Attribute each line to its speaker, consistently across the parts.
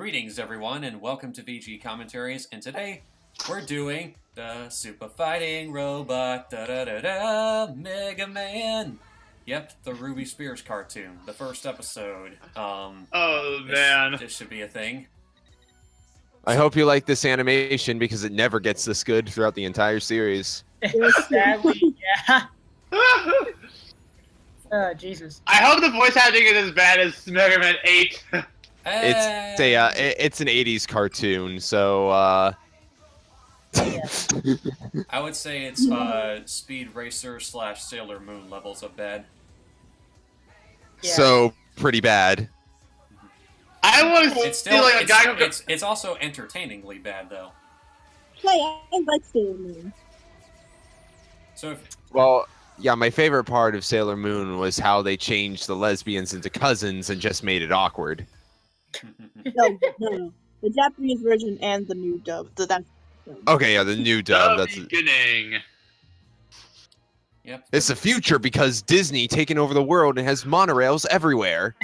Speaker 1: Greetings, everyone, and welcome to VG Commentaries. And today we're doing the Super Fighting Robot Mega Man. Yep, the Ruby Spears cartoon, the first episode.
Speaker 2: Oh man,
Speaker 1: this should be a thing.
Speaker 3: I hope you like this animation because it never gets this good throughout the entire series.
Speaker 4: Sadly, yeah. Oh, Jesus.
Speaker 2: I hope the voice acting is as bad as Mega Man 8.
Speaker 3: It's an 80s cartoon, so
Speaker 1: I would say it's Speed Racer / Sailor Moon levels of bad.
Speaker 4: Yeah.
Speaker 3: So pretty bad.
Speaker 2: I want to
Speaker 1: It's
Speaker 2: see
Speaker 1: still
Speaker 2: like a guy who
Speaker 1: it's also entertainingly bad though.
Speaker 5: Hey, I like Sailor Moon.
Speaker 1: So
Speaker 3: Well, yeah, my favorite part of Sailor Moon was how they changed the lesbians into cousins and just made it awkward.
Speaker 5: No. The Japanese version and the new dub.
Speaker 3: Okay, yeah, the new dub.
Speaker 2: the
Speaker 3: That's
Speaker 2: beginning.
Speaker 1: Yep.
Speaker 3: it's the future because Disney taking over the world and has monorails everywhere.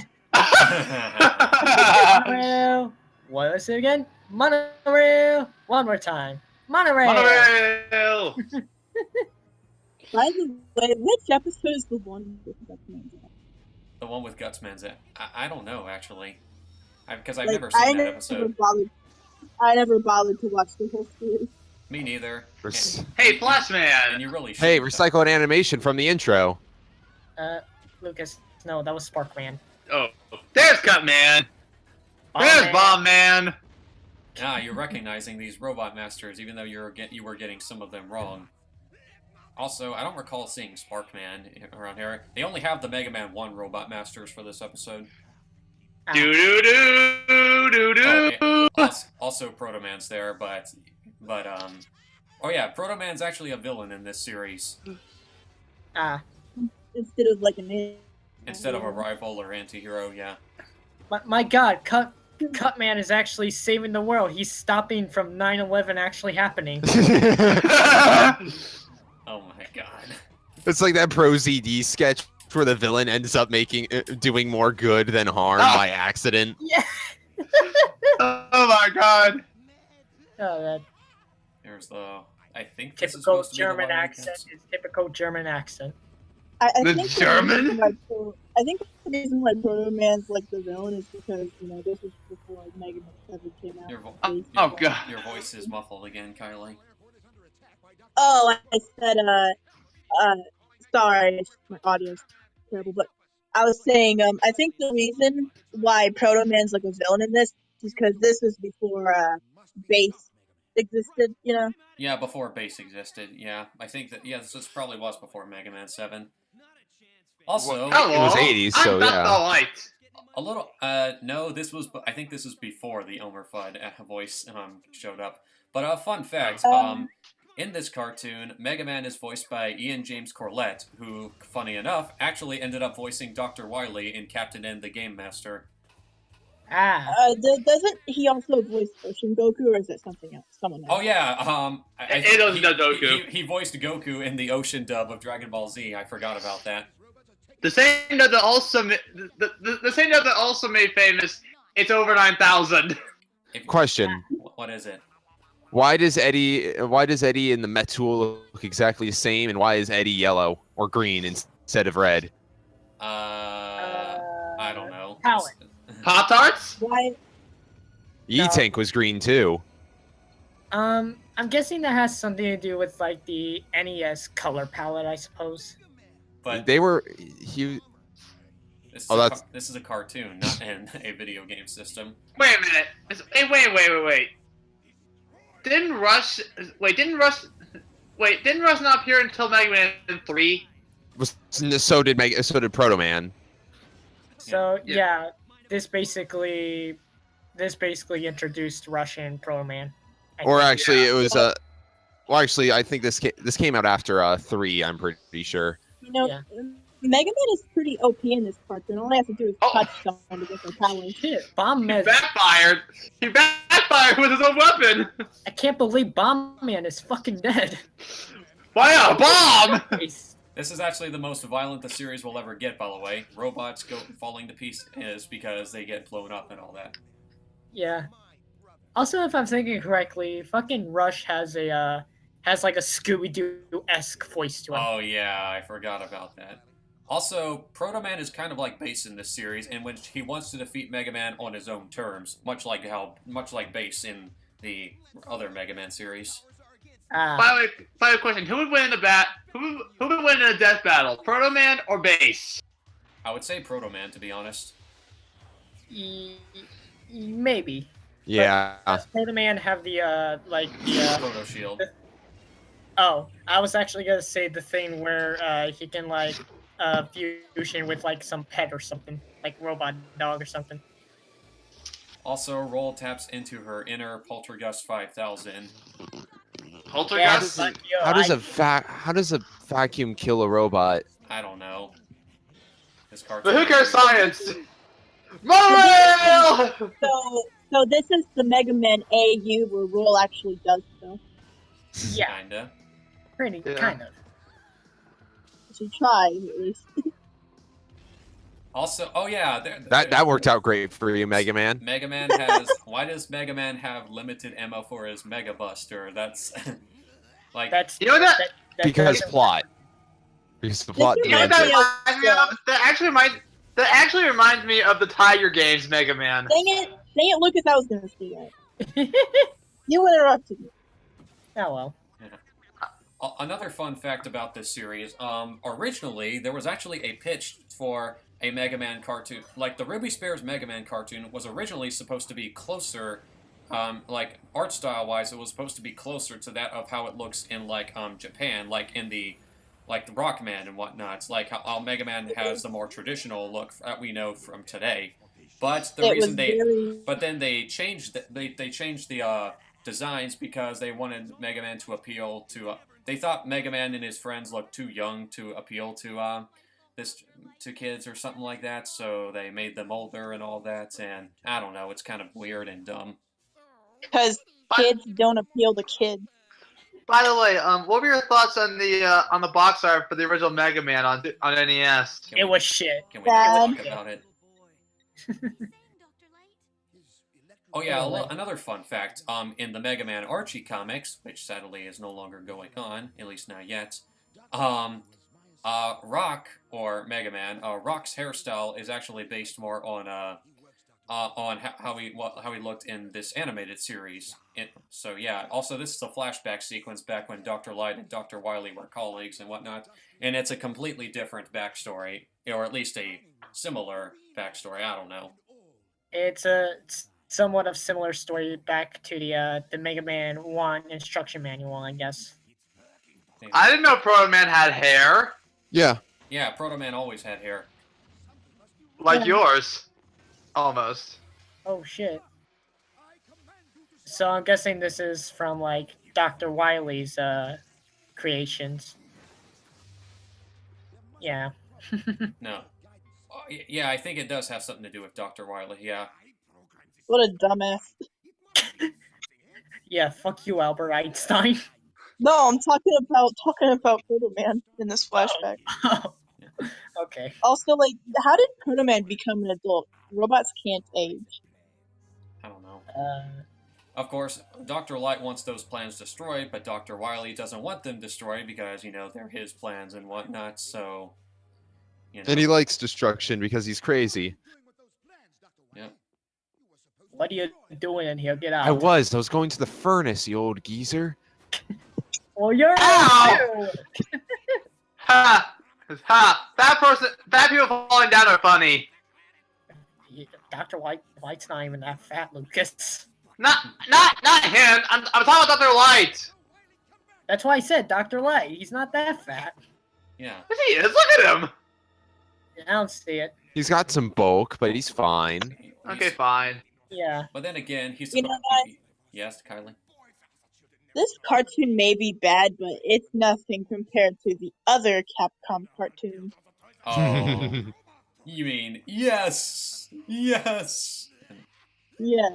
Speaker 4: Monorail. What was it again? Monorail. One more time. Monorail.
Speaker 2: Monorail.
Speaker 5: By the way, which episode is the one with Gutsman?
Speaker 1: The one with Gutsman's it. I don't know actually, because I've
Speaker 5: Like,
Speaker 1: never seen that episode.
Speaker 5: I never bothered to watch the whole series.
Speaker 1: Me neither.
Speaker 2: Hey, Flash
Speaker 1: And
Speaker 2: Man.
Speaker 1: you really should.
Speaker 3: Hey, recycled animation from the intro.
Speaker 4: Lucas. No, that was Sparkman.
Speaker 2: Oh, there's Cut Man. There's Bomb Man.
Speaker 1: Ah, you're recognizing these robot masters, even though you were getting some of them wrong. Also, I don't recall seeing Sparkman around here. They only have the Mega Man 1 robot masters for this episode.
Speaker 2: Do do do do do.
Speaker 1: Oh, also Proto Man's there, but oh yeah, Proto Man's actually a villain in this series
Speaker 5: Instead of like an
Speaker 1: instead of a rival or anti-hero. Yeah.
Speaker 4: My God, Cutman is actually saving the world. He's stopping from 9/11 actually happening.
Speaker 1: Oh my God.
Speaker 3: It's like that Pro ZD sketch where the villain ends up doing more good than harm by accident.
Speaker 4: Yeah.
Speaker 2: Oh my God.
Speaker 4: Oh, that
Speaker 1: There's the. I think this is
Speaker 4: typical
Speaker 1: supposed to be the
Speaker 4: German
Speaker 1: one we
Speaker 4: accent
Speaker 1: can-
Speaker 4: is typical German accent.
Speaker 5: I
Speaker 2: The
Speaker 5: think
Speaker 2: German?
Speaker 5: I think the reason why Proto Man's like the villain is because this was before Mega Man 7 came out.
Speaker 1: Your, vo-
Speaker 2: Oh,
Speaker 1: your
Speaker 2: oh,
Speaker 1: vo-
Speaker 2: God.
Speaker 1: Your voice is muffled again, Kylie.
Speaker 5: Oh, I said sorry, my audio's terrible, but I was saying I think the reason why Proto Man's like a villain in this is because this was before Base existed,
Speaker 1: Yeah, before Base existed. Yeah, I think that. Yeah, this probably was before Mega Man 7. Also,
Speaker 2: Hello.
Speaker 3: It was 80s, so
Speaker 2: I'm not
Speaker 3: yeah.
Speaker 2: the light.
Speaker 1: a little. No, this was. I think this was before the Elmer Fudd voice showed up. But a fun fact. In this cartoon, Mega Man is voiced by Ian James Corlett, who, funny enough, actually ended up voicing Dr. Wily in Captain N the Game Master.
Speaker 5: Doesn't he also voice Ocean Goku, or is it something else? Someone else?
Speaker 1: Oh yeah,
Speaker 2: It was the Goku.
Speaker 1: He voiced Goku in the Ocean dub of Dragon Ball Z. I forgot about that.
Speaker 2: The same dub that also the same dub that also made famous. It's over 9,000.
Speaker 3: Question.
Speaker 1: What is it?
Speaker 3: Why does Eddie in the Metul look exactly the same, and why is Eddie yellow or green instead of red?
Speaker 1: I don't know.
Speaker 4: Palette.
Speaker 2: Pop Tarts?
Speaker 5: Why?
Speaker 3: E-Tank was green too.
Speaker 4: I'm guessing that has something to do with like the NES color palette, I suppose.
Speaker 1: But
Speaker 3: They were
Speaker 1: this
Speaker 3: Oh,
Speaker 1: is a cartoon, not a video game system.
Speaker 2: Wait a minute. Wait. Didn't Rush not appear until Mega Man 3?
Speaker 3: so did Proto Man.
Speaker 4: So
Speaker 2: Yeah.
Speaker 4: yeah, this basically introduced Russian Pro Man.
Speaker 3: Or actually, it was well, actually, I think this came out after 3. I'm pretty sure.
Speaker 4: Yeah.
Speaker 5: Mega Man is pretty OP in this cartoon. All I have to do is touch someone to get their powers.
Speaker 4: Shit, Bomb Man.
Speaker 2: Backfired. He backfired with his own weapon.
Speaker 4: I can't believe Bomb Man is fucking dead.
Speaker 2: Why a bomb?
Speaker 4: Nice.
Speaker 1: This is actually the most violent the series will ever get, by the way. Robots go falling to pieces because they get blown up and all that.
Speaker 4: Yeah. Also, if I'm thinking correctly, fucking Rush has like a Scooby Doo esque voice to him.
Speaker 1: Oh yeah, I forgot about that. Also, Proto Man is kind of like Base in this series, in which he wants to defeat Mega Man on his own terms, much like Base in the other Mega Man series.
Speaker 4: Ah,
Speaker 2: Final question: Who would win in Who would win in a death battle? Proto Man or Base?
Speaker 1: I would say Proto Man, to be honest.
Speaker 4: maybe.
Speaker 3: Yeah.
Speaker 4: Does Proto Man have the
Speaker 1: Proto Shield.
Speaker 4: Oh, I was actually gonna say the thing where he can like fusion with like some pet or something, like robot dog or something.
Speaker 1: Also, Roll taps into her inner Poltergust 5000.
Speaker 2: Poltergeist?
Speaker 4: fuck you,
Speaker 3: How does a vacuum kill a robot?
Speaker 1: I don't know. This cartoon.
Speaker 2: But who cares science? Monorail!
Speaker 5: So this is the Mega Man AU where Roll actually does stuff.
Speaker 4: Yeah,
Speaker 1: Kinda.
Speaker 4: pretty
Speaker 2: Yeah.
Speaker 4: kind of.
Speaker 5: She tried at least.
Speaker 1: Also, oh yeah,
Speaker 3: That worked out great for you, Mega Man.
Speaker 1: Mega Man has. Why does Mega Man have limited ammo for his Mega Buster? That's like.
Speaker 4: That's
Speaker 2: You know that?
Speaker 3: Because
Speaker 4: doesn't-
Speaker 3: plot. Because the plot
Speaker 5: You
Speaker 2: You know what
Speaker 3: demands
Speaker 2: that
Speaker 3: it.
Speaker 2: reminds me of? That actually reminds me of the Tiger Games Mega Man.
Speaker 5: Dang it, Lucas, I was gonna say that. You interrupted me.
Speaker 4: Oh well.
Speaker 1: Another fun fact about this series, originally there was actually a pitch for a Mega Man cartoon. Like the Ruby Spears Mega Man cartoon was originally supposed to be closer, like art style wise, it was supposed to be closer to that of how it looks in like Japan, like in the Rockman and whatnot. It's like how Mega Man has the more traditional look that we know from today. But the
Speaker 5: It was
Speaker 1: reason they
Speaker 5: very
Speaker 1: But then they changed they changed the designs because they wanted Mega Man to appeal to. They thought Mega Man and his friends looked too young to appeal to to kids or something like that. So they made them older and all that. And I don't know, it's kind of weird and dumb.
Speaker 5: because kids don't appeal to kids.
Speaker 2: By the way, what were your thoughts on the box art for the original Mega Man on NES?
Speaker 1: Can
Speaker 4: It
Speaker 1: we-
Speaker 4: was shit.
Speaker 1: Can we
Speaker 5: Bad.
Speaker 1: talk about it? Oh yeah, another fun fact. In the Mega Man Archie comics, which sadly is no longer going on, at least not yet. Rock or Mega Man, Rock's hairstyle is actually based more on how he looked in this animated series. So yeah. Also, this is a flashback sequence back when Dr. Light and Dr. Wily were colleagues and whatnot, and it's a completely different backstory, or at least a similar backstory. I don't know.
Speaker 4: It's somewhat of similar story back to the Mega Man 1 instruction manual, I guess.
Speaker 2: I didn't know Proto Man had hair
Speaker 3: Yeah.
Speaker 1: Yeah, Proto Man always had hair.
Speaker 2: like
Speaker 5: Yeah.
Speaker 2: yours, almost.
Speaker 4: Oh shit. So I'm guessing this is from like Dr. Wily's creations. Yeah.
Speaker 1: No. Oh, yeah, I think it does have something to do with Dr. Wily. Yeah.
Speaker 5: What a dumbass.
Speaker 4: Yeah, fuck you, Albert Einstein.
Speaker 5: No, I'm talking about Proto Man in this flashback.
Speaker 4: Okay.
Speaker 5: Also, like, how did Proto Man become an adult? Robots can't age.
Speaker 1: I don't know.
Speaker 4: Uh,
Speaker 1: Of course, Dr. Light wants those plans destroyed, but Dr. Wily doesn't want them destroyed because, they're his plans and whatnot, so...
Speaker 3: And he likes destruction because he's crazy.
Speaker 1: Yeah.
Speaker 4: what are you doing in here? Get out.
Speaker 3: I was going to the furnace, you old geezer.
Speaker 4: Well, you're
Speaker 2: Ow! Ha! Ha! Fat people falling down are funny.
Speaker 4: Dr. White's not even that fat, Lucas.
Speaker 2: Not him. I'm talking about Dr. Light.
Speaker 4: That's why I said Dr. Light. He's not that fat.
Speaker 1: Yeah.
Speaker 2: Yes, he is. Look at him.
Speaker 4: I don't see it.
Speaker 3: He's got some bulk, but he's fine.
Speaker 2: Okay, fine.
Speaker 4: Yeah.
Speaker 1: But then again, he's...
Speaker 5: You know what?
Speaker 1: Yes, Kylie?
Speaker 5: This cartoon may be bad, but it's nothing compared to the other Capcom cartoons.
Speaker 1: Oh, you mean... Yes! Yes!
Speaker 5: Yes.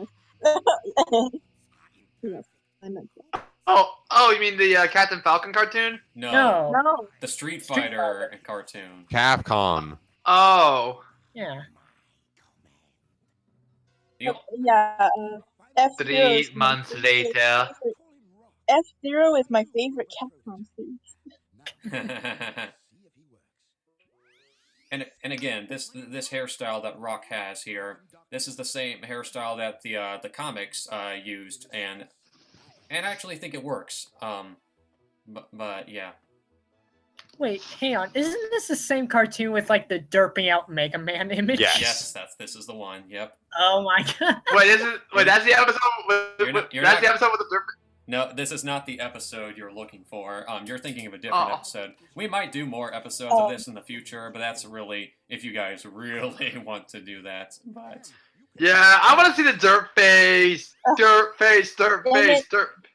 Speaker 5: Yes, I meant that.
Speaker 2: Oh, you mean the Captain Falcon cartoon?
Speaker 1: No.
Speaker 4: No.
Speaker 5: No,
Speaker 1: The Street
Speaker 4: Street
Speaker 1: Fighter cartoon.
Speaker 3: Capcom.
Speaker 2: Oh.
Speaker 4: Yeah.
Speaker 1: The,
Speaker 5: Yeah. F-Zero
Speaker 2: 3
Speaker 5: is my
Speaker 2: months
Speaker 5: favorite-
Speaker 2: later.
Speaker 5: F-Zero is my favorite Capcom series.
Speaker 1: and again, this hairstyle that Rock has here, this is the same hairstyle that the comics used, and I actually think it works. But yeah.
Speaker 4: Wait, hang on. Isn't this the same cartoon with like the derping out Mega Man image?
Speaker 3: Yes.
Speaker 1: Yes, this is the one. Yep.
Speaker 4: Oh my god.
Speaker 2: Wait, that's the episode.
Speaker 1: You're
Speaker 2: That's
Speaker 1: not-
Speaker 2: the episode with the.
Speaker 1: No, this is not the episode you're looking for. You're thinking of a different
Speaker 2: Oh.
Speaker 1: episode. We might do more episodes of this in the future, but that's really if you guys really want to do that. But
Speaker 2: Yeah, I want to see the dirt face, dirt face, dirt
Speaker 5: Damn
Speaker 2: face,
Speaker 5: it.
Speaker 2: dirt.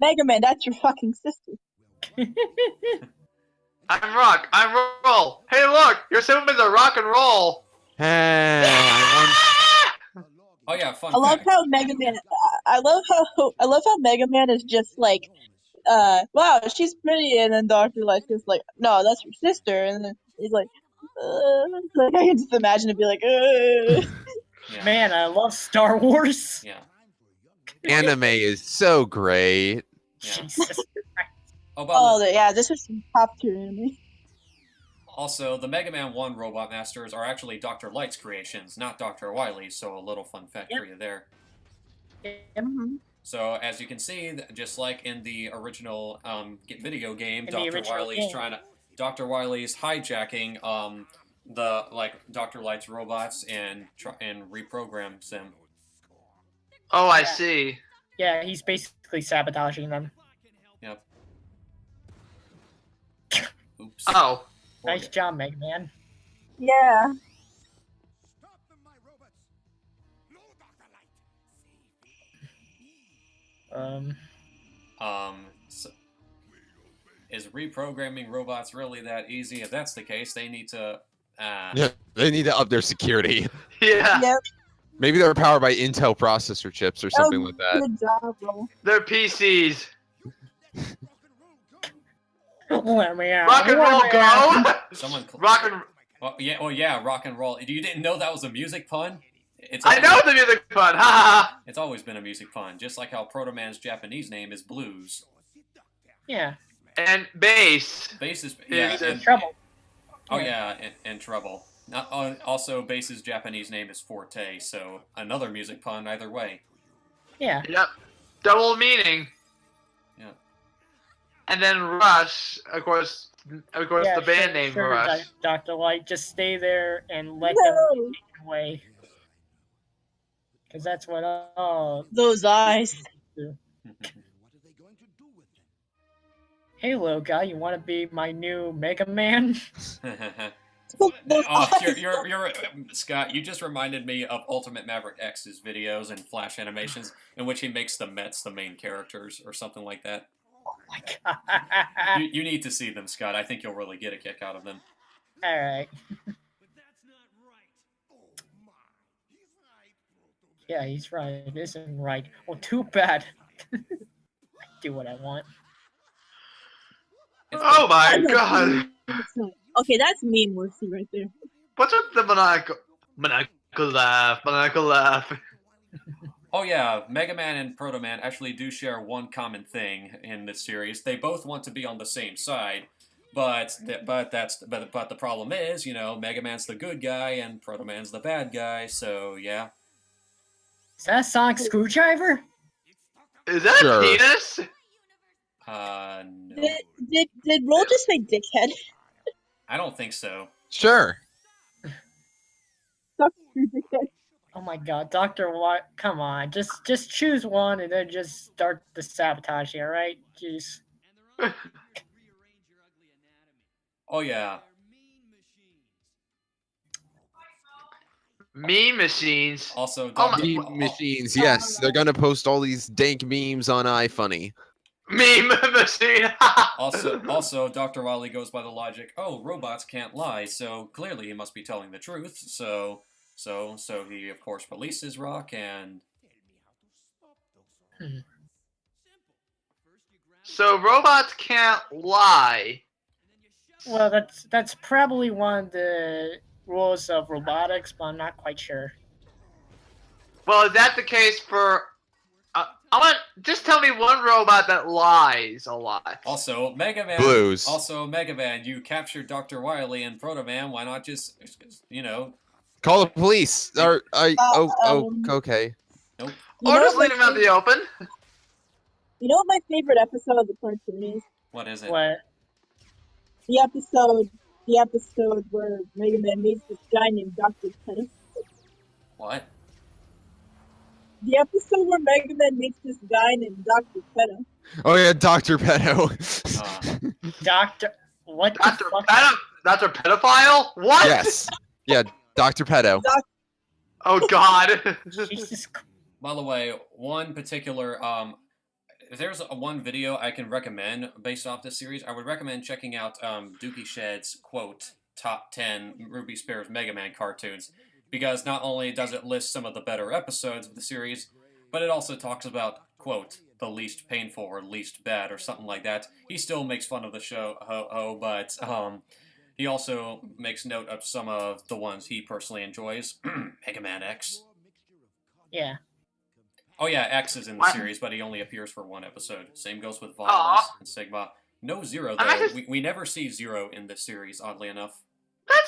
Speaker 5: Mega Man, that's your fucking sister.
Speaker 2: I'm rock. I'm roll. Hey, look, your siblings are rock and roll.
Speaker 3: Hey,
Speaker 1: oh yeah, fun
Speaker 5: I love
Speaker 1: fact.
Speaker 5: how Mega Man. I love how Mega Man is just like, wow, she's pretty, and then Dr. Light's just like, no, that's your sister, and then he's like, like I can just imagine it be like,
Speaker 1: Yeah.
Speaker 4: Man, I love Star Wars.
Speaker 1: Yeah.
Speaker 3: anime is so great.
Speaker 1: Yeah.
Speaker 4: Jesus.
Speaker 1: Oh, by
Speaker 5: oh,
Speaker 1: the
Speaker 5: yeah, this is some top tier anime.
Speaker 1: also, the Mega Man 1 Robot Masters are actually Dr. Light's creations, not Dr. Wily's, so a little fun fact for you there.
Speaker 5: Mhm.
Speaker 1: So, as you can see, just like in the original video game,
Speaker 4: In the
Speaker 1: Dr.
Speaker 4: original
Speaker 1: Wily's
Speaker 4: game.
Speaker 1: trying to... Dr. Wily's hijacking the, like, Dr. Light's robots and reprograms them.
Speaker 2: Oh, I
Speaker 4: Yeah.
Speaker 2: see.
Speaker 4: Yeah, he's basically sabotaging them.
Speaker 1: Yep. Oops.
Speaker 2: Oh,
Speaker 1: Poor
Speaker 4: Nice
Speaker 1: guy.
Speaker 4: job, Mega Man.
Speaker 5: Yeah.
Speaker 1: So, is reprogramming robots really that easy? If that's the case, they need to...
Speaker 3: Yeah, they need to up their security.
Speaker 2: yeah.
Speaker 5: Yep.
Speaker 3: Maybe they're powered by Intel processor chips or something like that.
Speaker 5: Good job, bro.
Speaker 2: They're PCs.
Speaker 4: Let me out.
Speaker 2: Rock and roll,
Speaker 4: Let me out.
Speaker 2: go.
Speaker 1: Someone...
Speaker 2: Rock and.
Speaker 1: well, yeah, rock and roll. You didn't know that was a music pun? It's
Speaker 2: I know the music fun. Ha ha.
Speaker 1: It's always been a music pun, just like how Proto Man's Japanese name is Blues.
Speaker 4: Yeah,
Speaker 2: And bass.
Speaker 1: Bass is
Speaker 2: Is
Speaker 1: and,
Speaker 4: trouble.
Speaker 1: Oh yeah, and Trouble. Not, also, Bass's Japanese name is Forte, so another music pun either way.
Speaker 4: Yeah.
Speaker 2: Yep. Double meaning.
Speaker 1: Yeah.
Speaker 2: And then Rush, of course,
Speaker 4: Yeah,
Speaker 2: the band
Speaker 4: sure,
Speaker 2: name
Speaker 4: sure,
Speaker 2: Rush.
Speaker 4: Dr. Light, just stay there and let them
Speaker 5: No.
Speaker 4: take it away. Because that's what all.
Speaker 5: Those eyes.
Speaker 4: Hey, little guy, you want to be my new Mega Man?
Speaker 5: Those
Speaker 1: Oh,
Speaker 5: eyes.
Speaker 1: you're Scott. You just reminded me of Ultimate Maverick X's videos and Flash animations in which he makes the Mets the main characters or something like that.
Speaker 4: Oh my god.
Speaker 1: You need to see them, Scott. I think you'll really get a kick out of them.
Speaker 4: Alright. Yeah, he's right. It isn't right. Well, too bad. I do what I want.
Speaker 2: Oh my god.
Speaker 5: Okay, that's meme worthy right there.
Speaker 2: What's with the maniacal laugh?
Speaker 1: Oh yeah, Mega Man and Proto Man actually do share one common thing in this series. They both want to be on the same side, but the problem is, Mega Man's the good guy and Proto Man's the bad guy. So yeah.
Speaker 4: Is that a Sonic Screwdriver?
Speaker 2: Is that
Speaker 3: Sure.
Speaker 2: a penis?
Speaker 1: No,
Speaker 5: Did Roll just say dickhead?
Speaker 1: I don't think so.
Speaker 3: Sure.
Speaker 5: Dickhead.
Speaker 4: Oh my god, Dr. Watt, come on. Just choose one and then just start the sabotaging, alright? Jeez.
Speaker 1: Oh yeah.
Speaker 2: Meme machines.
Speaker 1: Also,
Speaker 2: Oh my-
Speaker 3: Meme machines, yes. They're gonna post all these dank memes on iFunny.
Speaker 2: Meme machine.
Speaker 1: Also, Dr. Wily goes by the logic, oh, robots can't lie, so clearly he must be telling the truth. So he of course releases Rock and
Speaker 2: So robots can't lie.
Speaker 4: Well, that's probably one of the rules of robotics, but I'm not quite sure.
Speaker 2: Well, is that the case for? I want just tell me one robot that lies a lot.
Speaker 1: Also, Mega Man.
Speaker 3: Blues.
Speaker 1: Also, Mega Man. You captured Dr. Wily and Proto Man. Why not just,
Speaker 3: Call the police. Or okay.
Speaker 1: Nope.
Speaker 5: You
Speaker 2: Or
Speaker 5: know
Speaker 2: just
Speaker 5: what
Speaker 2: leave him out in the open.
Speaker 5: You know what my favorite episode of the cartoon is?
Speaker 1: What is it?
Speaker 4: What?
Speaker 5: The episode where Mega Man meets this guy named Dr. Pettis.
Speaker 1: What?
Speaker 5: The episode where Mega Man meets this guy named Dr. Pettis.
Speaker 3: Oh yeah, Dr. Pedo.
Speaker 4: Doctor. What the
Speaker 2: Dr.
Speaker 4: fuck?
Speaker 2: Dr. Pedophile? What?
Speaker 3: Yes. Yeah, Dr. Pedo.
Speaker 2: Oh God.
Speaker 4: Jesus Christ.
Speaker 1: By the way, one particular if there's one video I can recommend based off this series, I would recommend checking out Dookie Shed's quote top 10 Ruby Spears Mega Man cartoons, because not only does it list some of the better episodes of the series, but it also talks about quote the least painful or least bad or something like that. He still makes fun of the show, but he also makes note of some of the ones he personally enjoys. Mega Man X.
Speaker 4: Yeah.
Speaker 1: Oh yeah, X is in the
Speaker 2: What?
Speaker 1: series, but he only appears for one episode. Same goes with
Speaker 2: Aw.
Speaker 1: Violence and Sigma. No Zero,
Speaker 2: I
Speaker 1: though.
Speaker 2: just-
Speaker 1: We never see Zero in this series, oddly enough.
Speaker 2: That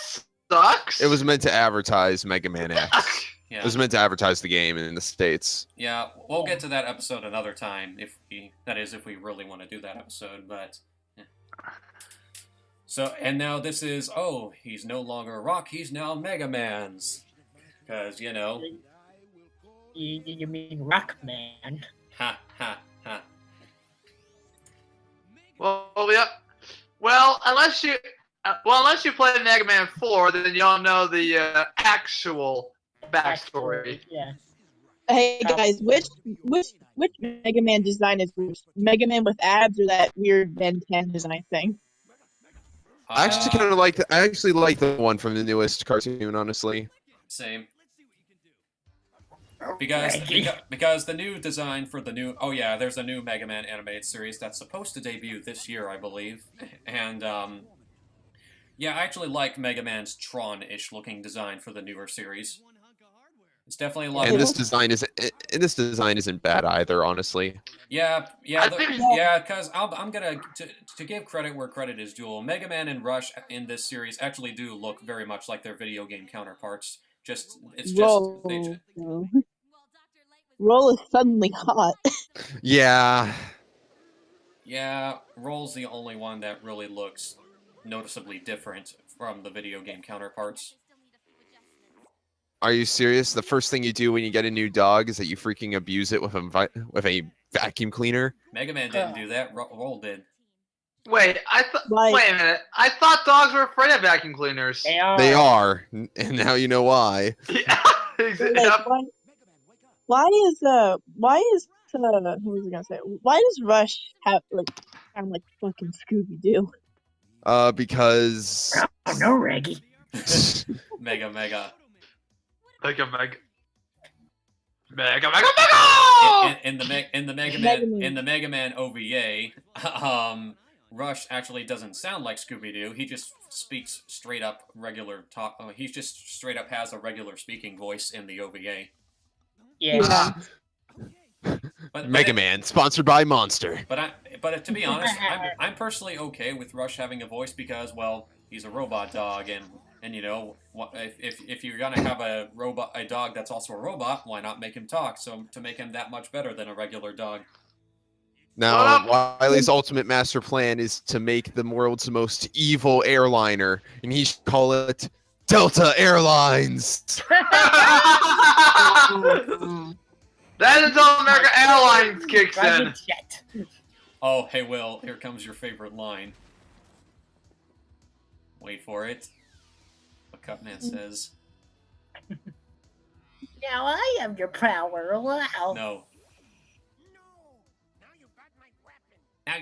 Speaker 2: sucks.
Speaker 3: It was meant to advertise Mega Man X.
Speaker 1: Yeah,
Speaker 3: It was meant to advertise the game in the States.
Speaker 1: yeah. We'll get to that episode another time, if we really want to do that episode, but... yeah. So, and now this is, he's no longer Rock, he's now Mega Man's. Because,
Speaker 4: You mean Rockman?
Speaker 1: ha, ha, ha.
Speaker 2: Well, yeah. Well, unless you played Mega Man 4, then y'all know the actual backstory.
Speaker 4: Yeah.
Speaker 5: Hey guys, which Mega Man design is worse? Mega Man with abs or that weird Ben 10 design thing?
Speaker 3: I actually kind of like I actually like the one from the newest cartoon, honestly.
Speaker 1: Same. Because the new design for the new there's a new Mega Man animated series that's supposed to debut this year, I believe, and I actually like Mega Man's Tron-ish looking design for the newer series. It's definitely a lot.
Speaker 3: And
Speaker 1: more...
Speaker 3: this design isn't bad either, honestly.
Speaker 2: I
Speaker 1: Because I'm gonna to give credit where credit is due. Mega Man and Rush in this series actually do look very much like their video game counterparts.
Speaker 5: Roll is suddenly hot.
Speaker 3: Yeah.
Speaker 1: Yeah, Roll's the only one that really looks noticeably different from the video game counterparts.
Speaker 3: Are you serious? The first thing you do when you get a new dog is that you freaking abuse it with a vacuum cleaner?
Speaker 1: Mega Man didn't do that. Roll did.
Speaker 2: Wait,
Speaker 5: Like-
Speaker 2: wait a minute. I thought dogs were afraid of vacuum cleaners.
Speaker 4: They are.
Speaker 3: They are, and now you know why.
Speaker 2: Yeah,
Speaker 5: Like,
Speaker 2: exactly.
Speaker 5: why is who was I gonna say? Why does Rush have sound like fucking Scooby Doo?
Speaker 3: Because
Speaker 4: Oh no, Reggie.
Speaker 1: Mega.
Speaker 2: Mega. Mega
Speaker 1: In the Mega Man OVA, Rush actually doesn't sound like Scooby Doo. He just speaks straight up regular talk. He just straight up has a regular speaking voice in the OVA.
Speaker 4: Yeah.
Speaker 1: But
Speaker 3: Mega Man, sponsored by Monster.
Speaker 1: But to be honest, I'm personally okay with Rush having a voice because, well, he's a robot dog, and if you're gonna have a dog that's also a robot, why not make him talk? So to make him that much better than a regular dog.
Speaker 3: Now, Wily's ultimate master plan is to make the world's most evil airliner, and he should call it Delta Airlines.
Speaker 2: That is all American Airlines kicks in.
Speaker 4: Private jet.
Speaker 1: Oh, hey Will, here comes your favorite line. Wait for it. What Cutman says.
Speaker 4: Now I have your power. Wow.
Speaker 1: No.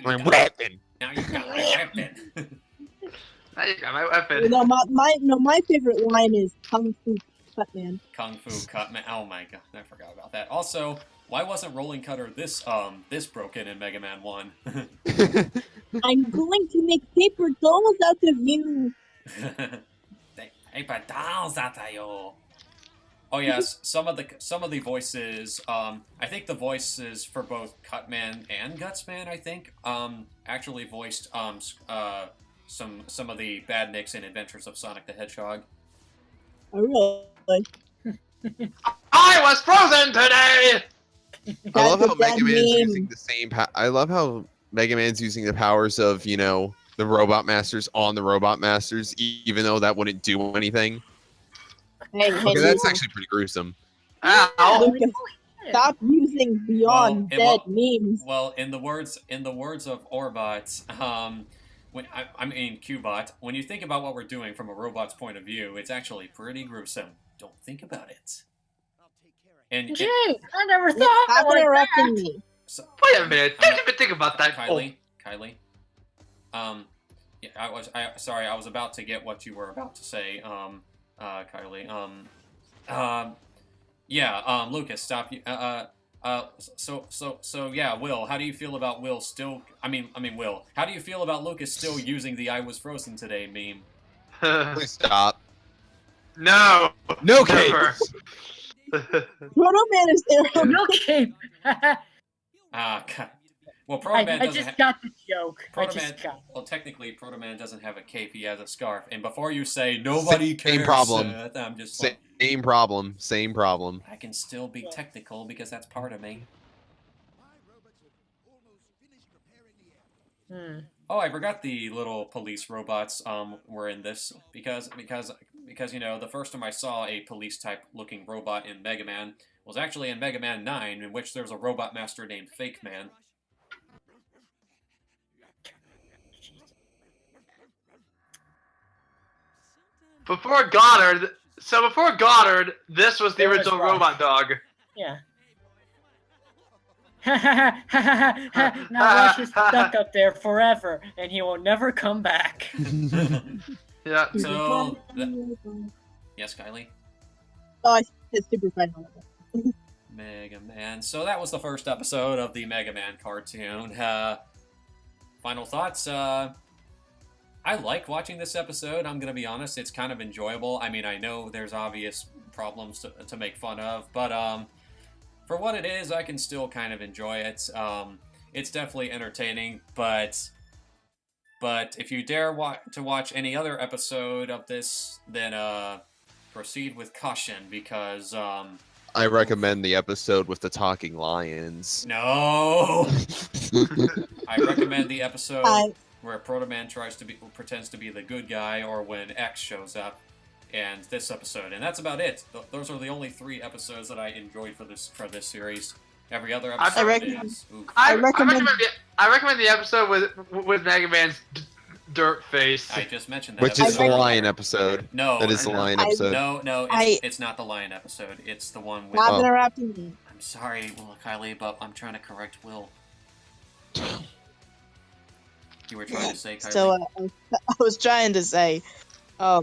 Speaker 3: My weapon.
Speaker 1: Now you got my weapon.
Speaker 2: Now you got my weapon.
Speaker 5: My favorite line is Kung Fu Cutman.
Speaker 1: Kung Fu Cutman. Oh my god, I forgot about that. Also, why wasn't Rolling Cutter this broken in Mega Man 1?
Speaker 5: I'm going to make paper dolls out of you.
Speaker 1: Paper dolls out of you. Oh yes, some of the voices. I think the voices for both Cutman and Gutsman, I think, actually voiced some of the badniks in Adventures of Sonic the Hedgehog.
Speaker 5: I really.
Speaker 2: I was frozen today.
Speaker 3: I love
Speaker 5: That's
Speaker 3: how
Speaker 5: a bad
Speaker 3: Mega Man's
Speaker 5: meme.
Speaker 3: using the same. I love how Mega Man's using the powers of the Robot Masters on the Robot Masters, even though that wouldn't do anything.
Speaker 5: Hey,
Speaker 3: Okay, that's actually pretty gruesome.
Speaker 2: Ow.
Speaker 5: Lucas, stop using beyond
Speaker 1: Well,
Speaker 5: dead memes.
Speaker 1: Well, in the words of Orbot, I mean Qbot, when you think about what we're doing from a robot's point of view, it's actually pretty gruesome. Don't think about it. And
Speaker 4: Gee, I never thought
Speaker 5: Stop
Speaker 4: like
Speaker 5: interrupting
Speaker 4: that.
Speaker 5: me.
Speaker 1: so,
Speaker 2: Wait a minute. Didn't even think about that.
Speaker 1: Kylie, yeah, I was about to get what you were about to say, Kylie. Yeah, Lucas, stop. So yeah, Will, how do you feel about Will still? Will, how do you feel about Lucas still using the "I was frozen today" meme?
Speaker 3: Please stop.
Speaker 2: No.
Speaker 3: No
Speaker 2: Never.
Speaker 3: case.
Speaker 5: Proto Man is there.
Speaker 4: No cape.
Speaker 1: God. Well, Proto Man
Speaker 4: I
Speaker 1: doesn't.
Speaker 4: just got the joke. I
Speaker 1: Proto Man.
Speaker 4: just got.
Speaker 1: Well, technically, Proto Man doesn't have a cape; he has a scarf. And before you say nobody
Speaker 3: Same
Speaker 1: cares,
Speaker 3: problem.
Speaker 1: I'm just
Speaker 3: Same,
Speaker 1: like,
Speaker 3: same problem. Same problem.
Speaker 1: I can still be technical because that's part of me.
Speaker 4: Hmm.
Speaker 1: Oh, I forgot the little police robots were in this because the first time I saw a police type looking robot in Mega Man was actually in Mega Man 9, in which there's a robot master named Fake Man.
Speaker 2: Before Goddard, this was the
Speaker 4: That was
Speaker 2: original
Speaker 4: rough.
Speaker 2: Robot Dog.
Speaker 4: Yeah. Now Rush is stuck up there forever, and he will never come back.
Speaker 2: Yeah.
Speaker 1: So, yes, Kylie?
Speaker 5: Oh, it's super fun.
Speaker 1: Mega Man. So that was the first episode of the Mega Man cartoon. Final thoughts? I like watching this episode, I'm going to be honest. It's kind of enjoyable. I mean, I know there's obvious problems to make fun of, but for what it is, I can still kind of enjoy it. It's definitely entertaining, but if you dare to watch any other episode of this, then proceed with caution, because
Speaker 3: I recommend the episode with the talking lions.
Speaker 1: no. I recommend the episode
Speaker 5: I-
Speaker 1: where Proto Man pretends to be the good guy, or when X shows up, and this episode, and that's about it. Those are the only 3 episodes that I enjoyed for this series. Every other episode
Speaker 5: recommend-
Speaker 1: is. Oof.
Speaker 2: I
Speaker 5: recommend-
Speaker 2: recommend the episode with Mega Man's dirt face.
Speaker 1: I just mentioned that.
Speaker 3: Which is the
Speaker 5: recommend-
Speaker 3: lion episode.
Speaker 1: No,
Speaker 3: That is the lion
Speaker 5: I-
Speaker 3: episode.
Speaker 1: no,
Speaker 5: I-
Speaker 1: it's not the lion episode. It's the one with.
Speaker 5: Stop
Speaker 3: Oh.
Speaker 5: interrupting me.
Speaker 1: I'm sorry, Kylie, but I'm trying to correct Will. You were trying to say, Kylie.
Speaker 5: So I was trying to say, I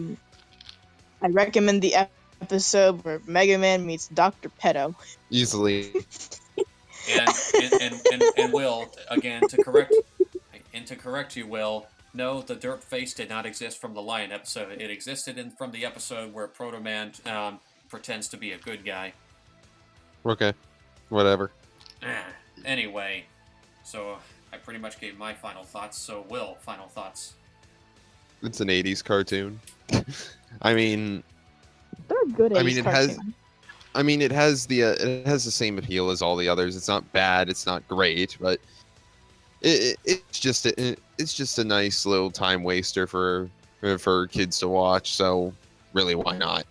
Speaker 5: recommend the episode where Mega Man meets Dr. Pedo.
Speaker 3: Easily.
Speaker 1: and Will, again, to correct you, Will, no, the dirt face did not exist from the lion episode. It existed from the episode where Proto Man pretends to be a good guy.
Speaker 3: Okay. Whatever.
Speaker 1: Anyway, so I pretty much gave my final thoughts. So, Will, final thoughts.
Speaker 3: It's an 80s cartoon. I mean,
Speaker 5: They're good.
Speaker 3: I mean,
Speaker 5: 80s
Speaker 3: it has-
Speaker 5: cartoons.
Speaker 3: it has the same appeal as all the others. It's not bad. It's not great, but it's just a nice little time waster for kids to watch. So really, why not?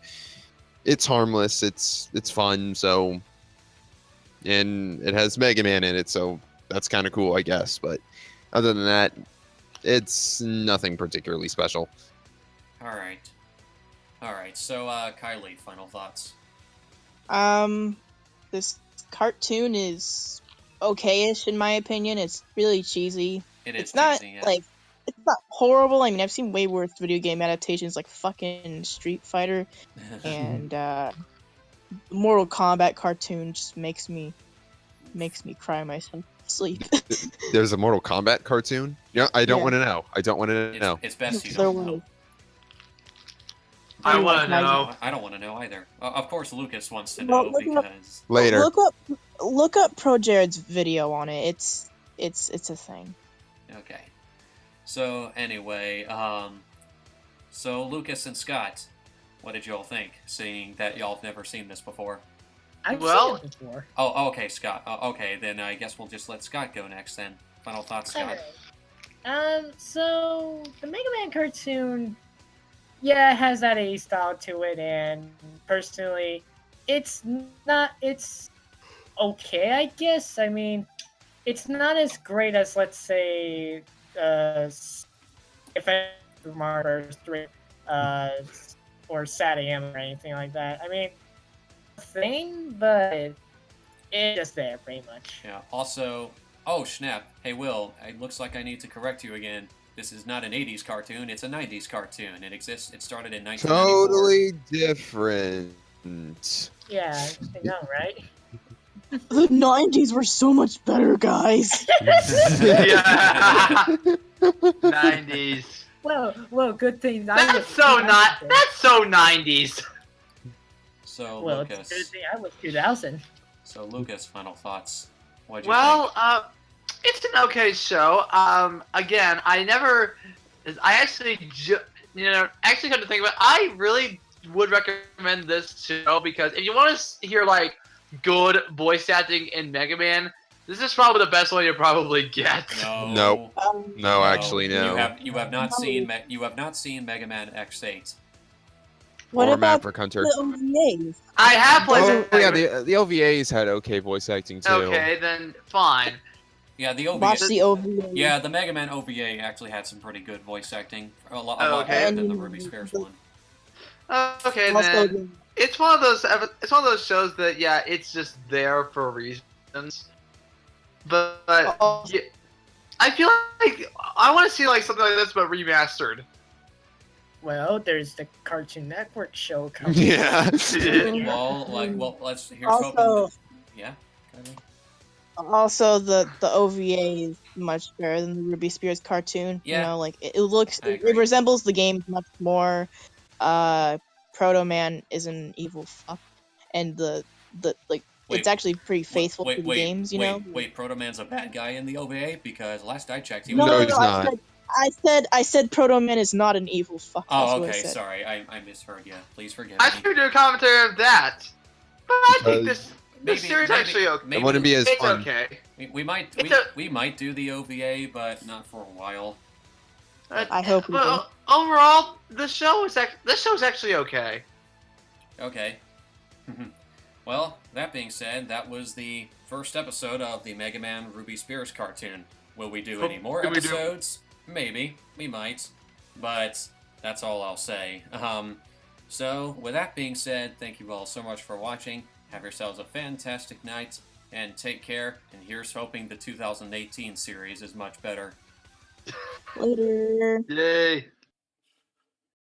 Speaker 3: It's harmless. It's fun. So, and it has Mega Man in it. So that's kind of cool, I guess. But other than that, it's nothing particularly special.
Speaker 1: All right. So, Kylie, final thoughts.
Speaker 5: This cartoon is okay-ish in my opinion. It's really cheesy.
Speaker 1: It is
Speaker 5: It's not
Speaker 1: cheesy, yeah.
Speaker 5: like it's not horrible. I mean, I've seen way worse video game adaptations like fucking Street Fighter and Mortal Kombat cartoon just makes me cry myself to sleep.
Speaker 3: There's a Mortal Kombat cartoon. Yeah, I don't
Speaker 5: Yeah.
Speaker 3: want to know. I don't want to know.
Speaker 1: It's best you
Speaker 5: There
Speaker 1: don't
Speaker 5: was.
Speaker 1: know.
Speaker 2: I
Speaker 5: pretty
Speaker 2: want to
Speaker 5: much
Speaker 2: know.
Speaker 1: I don't want to know either. Of course, Lucas wants to
Speaker 5: Well,
Speaker 1: know
Speaker 5: look up-
Speaker 1: because.
Speaker 3: Later.
Speaker 5: Look up Pro Jared's video on it. It's a thing.
Speaker 1: Okay. So anyway, so Lucas and Scott, what did y'all think? Seeing that y'all have never seen this before.
Speaker 4: I've
Speaker 2: Well-
Speaker 4: seen it before.
Speaker 1: Oh, okay, Scott. Okay, then I guess we'll just let Scott go next then. Final thoughts, Scott.
Speaker 4: Alright. So the Mega Man cartoon, yeah, it has that A style to it, and personally, it's okay, I guess. I mean, it's not as great as, let's say, if I Mario Bros. 3, or SatAM or anything like that. I mean, thing, but it's just there pretty much.
Speaker 1: Yeah. Also, oh snap! Hey Will, it looks like I need to correct you again. This is not an '80s cartoon; it's a '90s cartoon. It exists. It started in 1994.
Speaker 3: Totally different.
Speaker 4: Yeah, I know, right?
Speaker 5: The 90s were so much better, guys.
Speaker 2: Yeah. 90s.
Speaker 4: Well, good thing I
Speaker 2: That's
Speaker 4: was
Speaker 2: so
Speaker 4: 2000.
Speaker 2: not. That's so 90s.
Speaker 1: So
Speaker 4: Well, it's a
Speaker 1: Lucas.
Speaker 4: good thing I was 2000.
Speaker 1: So Lucas, final thoughts. What'd you
Speaker 2: Well,
Speaker 1: think?
Speaker 2: it's an okay show. Again, I actually, actually come to think about it, I really would recommend this show because if you want to hear like good voice acting in Mega Man, this is probably the best one you'll probably get.
Speaker 1: No.
Speaker 3: Nope.
Speaker 5: Um,
Speaker 3: No, actually, no.
Speaker 1: You have not seen Mega Man X8.
Speaker 5: what
Speaker 3: or
Speaker 5: about
Speaker 3: Maverick Hunter.
Speaker 5: the OVAs?
Speaker 2: I have played.
Speaker 3: Oh, yeah, the OVAs had okay voice acting too.
Speaker 2: Okay, then fine.
Speaker 1: Yeah, the OVA.
Speaker 5: Watch the OVAs.
Speaker 1: Yeah, the Mega Man OVA actually had some pretty good voice acting. A lot
Speaker 2: Okay.
Speaker 1: better than the Ruby Spears one.
Speaker 2: Okay,
Speaker 5: Also,
Speaker 2: then it's one of those shows that it's just there for reasons. But
Speaker 5: Oh.
Speaker 2: yeah, I feel like I want to see like something like this but remastered.
Speaker 4: Well, there's the Cartoon Network show coming.
Speaker 3: Yeah.
Speaker 1: Well, let's here's
Speaker 5: Also-
Speaker 1: hoping. Yeah.
Speaker 5: Also, the OVA is much better than the Ruby Spears cartoon.
Speaker 1: Yeah.
Speaker 5: You know, like it looks,
Speaker 1: I
Speaker 5: it
Speaker 1: agree.
Speaker 5: resembles the game much more. Proto Man is an evil fuck, and the like
Speaker 1: Wait,
Speaker 5: it's actually pretty faithful
Speaker 1: wait,
Speaker 5: to the
Speaker 1: wait,
Speaker 5: games. You know.
Speaker 1: Wait, Proto Man's a bad guy in the OVA because last I checked he
Speaker 5: No,
Speaker 1: was.
Speaker 3: No,
Speaker 5: no,
Speaker 3: he's
Speaker 5: no,
Speaker 3: not.
Speaker 5: I said Proto Man is not an evil fuck. That's
Speaker 1: Oh,
Speaker 5: what I
Speaker 1: okay.
Speaker 5: said.
Speaker 1: Sorry, I misheard you. Please forgive
Speaker 2: I
Speaker 1: me.
Speaker 2: should do a commentary of that. But I think
Speaker 3: Because-
Speaker 2: this series actually okay.
Speaker 1: maybe
Speaker 3: It wouldn't be as
Speaker 2: It's
Speaker 3: fun.
Speaker 2: okay.
Speaker 1: We might do the OVA, but not for a while.
Speaker 5: I hope we do.
Speaker 2: Well, overall, the show is actually okay.
Speaker 1: Okay. Well, that being said, that was the first episode of the Mega Man Ruby Spears cartoon. Will we do any more
Speaker 2: Will we do-
Speaker 1: episodes? Maybe. We might. But that's all I'll say. So, with that being said, thank you all so much for watching. Have yourselves a fantastic night, and take care. And here's hoping the 2018 series is much better.
Speaker 5: Later.
Speaker 2: Yay.